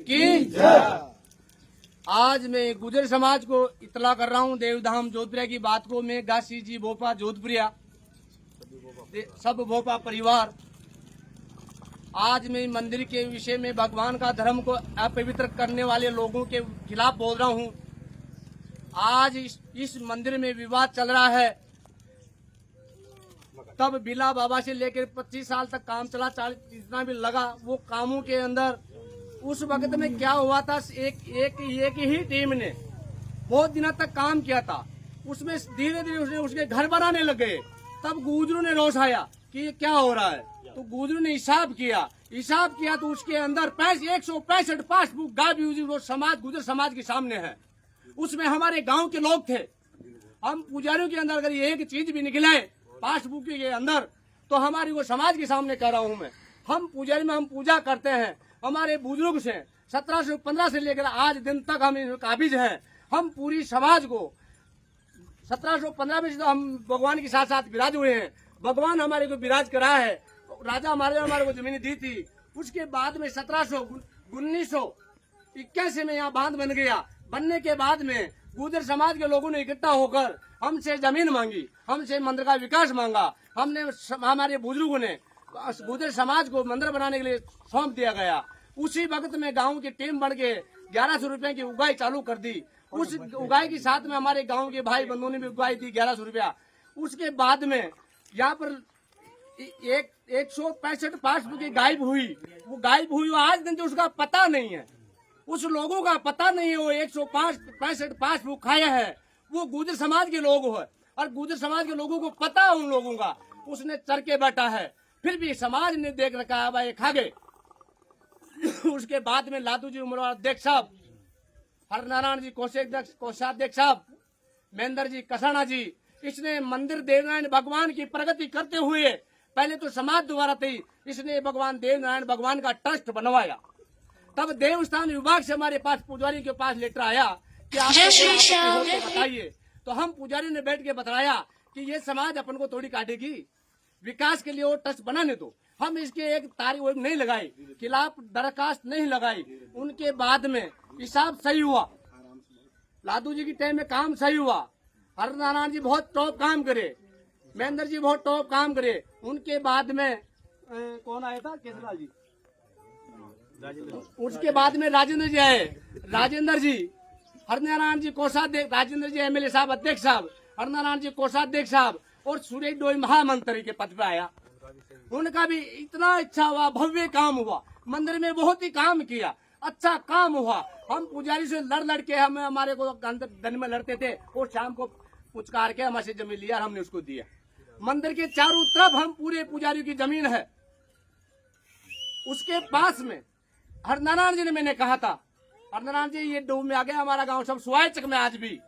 की आज मैं गुजर समाज को इतला कर रहा हूँ देवधाम जोधपुरिया की बात को। मैं गासी जी भोपा जोधपुरिया सब भोपा परिवार आज मैं मंदिर के विषय में भगवान का धर्म को अपवित्र करने वाले लोगों के खिलाफ बोल रहा हूँ। आज इस मंदिर में विवाद चल रहा है। तब बिला बाबा से लेकर 25 साल तक काम चला, 40 जितना भी लगा वो कामों के अंदर उस वक्त में क्या हुआ था, एक ही टीम ने बहुत दिनों तक काम किया था। उसमें धीरे धीरे उसके घर बनाने लगे। तब गुजरों ने रोष आया कि ये क्या हो रहा है, तो गुजरों ने हिसाब किया तो उसके अंदर 165 पासबुक गायब वो समाज गुजर समाज के सामने है। उसमें हमारे गांव के लोग थे। हम पुजारियों के अंदर अगर एक चीज भी निकले पासबुक के अंदर तो हमारी वो समाज के सामने कह रहा हूं मैं। हम पुजारी में हम पूजा करते हैं। हमारे बुजुर्ग से 1715 से लेकर आज दिन तक हम काबिज हैं। हम पूरी समाज को 1715 में से तो हम भगवान के साथ साथ विराज हुए हैं। भगवान हमारे को विराज करा है। राजा हमारे को जमीन दी थी। उसके बाद में 1981 में यहाँ बांध बन गया। बनने के बाद में गुजर समाज के लोगों ने इकट्ठा होकर हमसे जमीन मांगी, हमसे मंदिर का विकास मांगा। हमारे बुजुर्गों ने गुजर समाज को मंदिर बनाने के लिए सौंप दिया गया। उसी वक्त में गांव की टीम बढ़ के 1100 रुपए की उगाई चालू कर दी। उस उगाई के साथ में हमारे गांव के भाई बंधुओं ने भी उगाई दी 1100 रुपया। उसके बाद में यहाँ पर 165 पासबुक गायब हुई। वो गायब हुई आज दिन तो उसका पता नहीं है। उस लोगों का पता नहीं है। वो 165 पासबुक खाया है वो गुजर समाज के लोग है और गुजर समाज के लोगों को पता है उन लोगों का। उसने चर के बैठा है, फिर भी समाज ने देख रखा है भाई खा गए। उसके बाद में लादू जी उमरवार अध्यक्ष साहब, हरनारायण जी कोषाध्यक्ष साहब, महेंद्र जी कसाना जी, इसने मंदिर देवनारायण भगवान की प्रगति करते हुए पहले तो समाज द्वारा थी, इसने भगवान देवनारायण भगवान का ट्रस्ट बनवाया। तब देवस्थान विभाग से हमारे पास पुजारी के पास लेटर आया कि आप बताइए। तो हम पुजारी ने बैठ के बताया कि ये समाज अपन को थोड़ी काटेगी, विकास के लिए वो ट्रस्ट बनाने दो। हम इसके एक तारीख नहीं लगाई, खिलाफ दरखास्त नहीं लगाई। उनके बाद में हिसाब सही हुआ। लादू जी की टाइम में काम सही हुआ। हरनारायण जी बहुत टॉप काम करे, महेंद्र जी बहुत टॉप काम करे। उनके बाद में कौन आया था, केसरलाल जी। उसके बाद में राजेंद्र जी आए। राजेंद्र जी, हरनारायण जी कोषाध्यक्ष, राजेंद्र जी एमएलए साहब अध्यक्ष साहब, हरनारायण जी कोषाध्यक्ष साहब और सुरेश डोई महामंत्री के पद पे आया। उनका भी इतना अच्छा हुआ, भव्य काम हुआ। मंदिर में बहुत ही काम किया, अच्छा काम हुआ। हम पुजारी से लड़ के हमें हमारे को दिन में लड़ते थे और शाम को पुचकार के हमारे जमीन लिया, हमने उसको दिया। मंदिर के चारों तरफ हम पूरे पुजारी की जमीन है। उसके पास में हरनारायण जी ने मैंने कहा था, हरनारायण जी ये डूब में आ गया हमारा गांव सब सुवाचक में। आज भी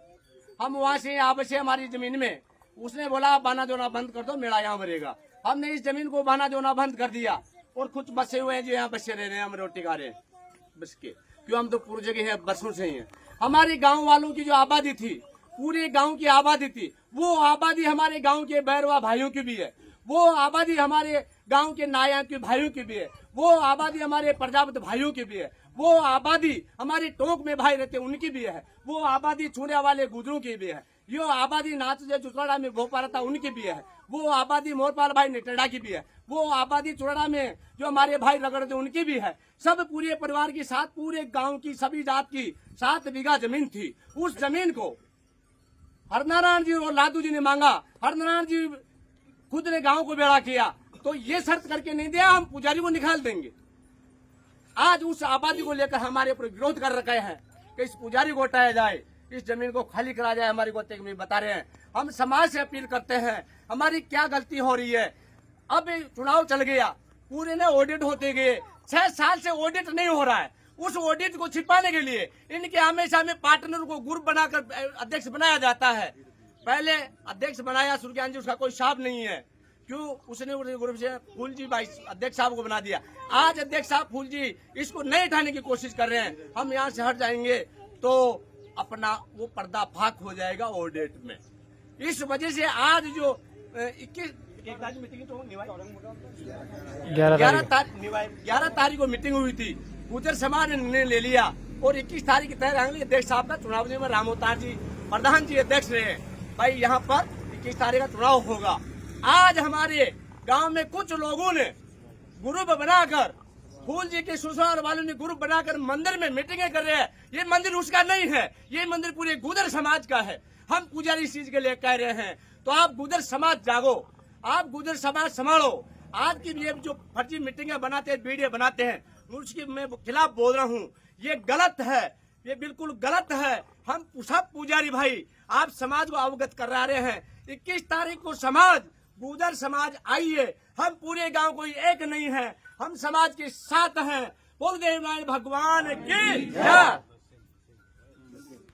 हम वहां से यहाँ से हमारी जमीन में उसने बोला बाना जोना बंद कर दो, मेरा यहाँ मरेगा। हमने इस जमीन को बाना जोना बंद कर दिया और कुछ बसे हुए हैं जो यहाँ बसे रह रहे हैं, हम रोटी खा रहे हैं बस के, क्यों हम तो पूरी जगह है बसों से ही है। हमारे गाँव वालों की जो आबादी थी, पूरे गाँव की आबादी थी, वो आबादी हमारे गाँव के बैरवा भाइयों की भी है। वो आबादी हमारे गांव के नाया के भाइयों की भी है। वो आबादी हमारे प्रजापत भाइयों की भी है। वो आबादी हमारे टोंक में भाई रहते उनकी भी है। वो आबादी छुड़िया वाले गुजरों की भी है। यो आबादी नाच जुसवाड़ा में भोपाल था उनकी भी है। वो आबादी मोरपाल भाई नेटड़ा की भी है। वो आबादी चुड़ाड़ा में जो हमारे भाई रगड़ थे उनकी भी है। सब पूरे परिवार के साथ पूरे गाँव की सभी जात की 7 बीघा जमीन थी। उस जमीन को हरनारायण जी और लादू जी ने मांगा। हरनारायण जी खुद ने गांव को बेड़ा किया तो ये शर्त करके नहीं दिया हम पुजारी को निकाल देंगे। आज उस आबादी को लेकर हमारे ऊपर विरोध कर रखे हैं कि इस पुजारी को हटाया जाए, इस जमीन को खाली करा जाए। हमारी को बता रहे हैं। हम समाज से अपील करते हैं, हमारी क्या गलती हो रही है। अब चुनाव चल गया, पूरे ने ऑडिट होते गए, 6 साल से ऑडिट नहीं हो रहा है। उस ऑडिट को छिपाने के लिए इनके हमेशा में पार्टनर को ग्रुप बनाकर अध्यक्ष बनाया जाता है। पहले अध्यक्ष बनाया सुरज्ञान जी, उसका कोई साहब नहीं है, क्यों उसने ग्रुप से फूल जी भाई अध्यक्ष साहब को बना दिया। आज अध्यक्ष साहब फूल जी इसको नहीं उठाने की कोशिश कर रहे हैं। हम यहाँ से हट जाएंगे तो अपना वो पर्दाफाश हो जाएगा ऑडिट में। इस वजह से आज जो 21 मीटिंग तो 11 तारीख को मीटिंग हुई थी, गुर्जर समाज ने निर्णय ले लिया और 21 तारीख की तय रहेंगे अध्यक्ष साहब का चुनाव में रामोतार जी प्रधान जी अध्यक्ष रहे भाई यहाँ पर 21 तारीख का चुनाव होगा। आज हमारे गांव में कुछ लोगों ने ग्रुप बनाकर फूल जी के ससुराल वालों ने ग्रुप बनाकर मंदिर में मीटिंगें कर रहे हैं। ये मंदिर उसका नहीं है, ये मंदिर पूरे गुर्जर समाज का है। हम पुजारी इस चीज के लिए कह रहे हैं तो आप गुर्जर समाज जागो, आप गुर्जर समाज संभालो। आज की ये जो फर्जी मीटिंगें बनाते हैं, वीडियो बनाते हैं, उसकी मैं खिलाफ बोल रहा हूँ। ये गलत है, ये बिल्कुल गलत है। हम सब पुजारी भाई आप समाज को अवगत करा रहे हैं। 21 तारीख को समाज गुर्जर समाज आइए, हम पूरे गांव कोई एक नहीं है, हम समाज के साथ हैं। बोल देव नारायण भगवान की जय।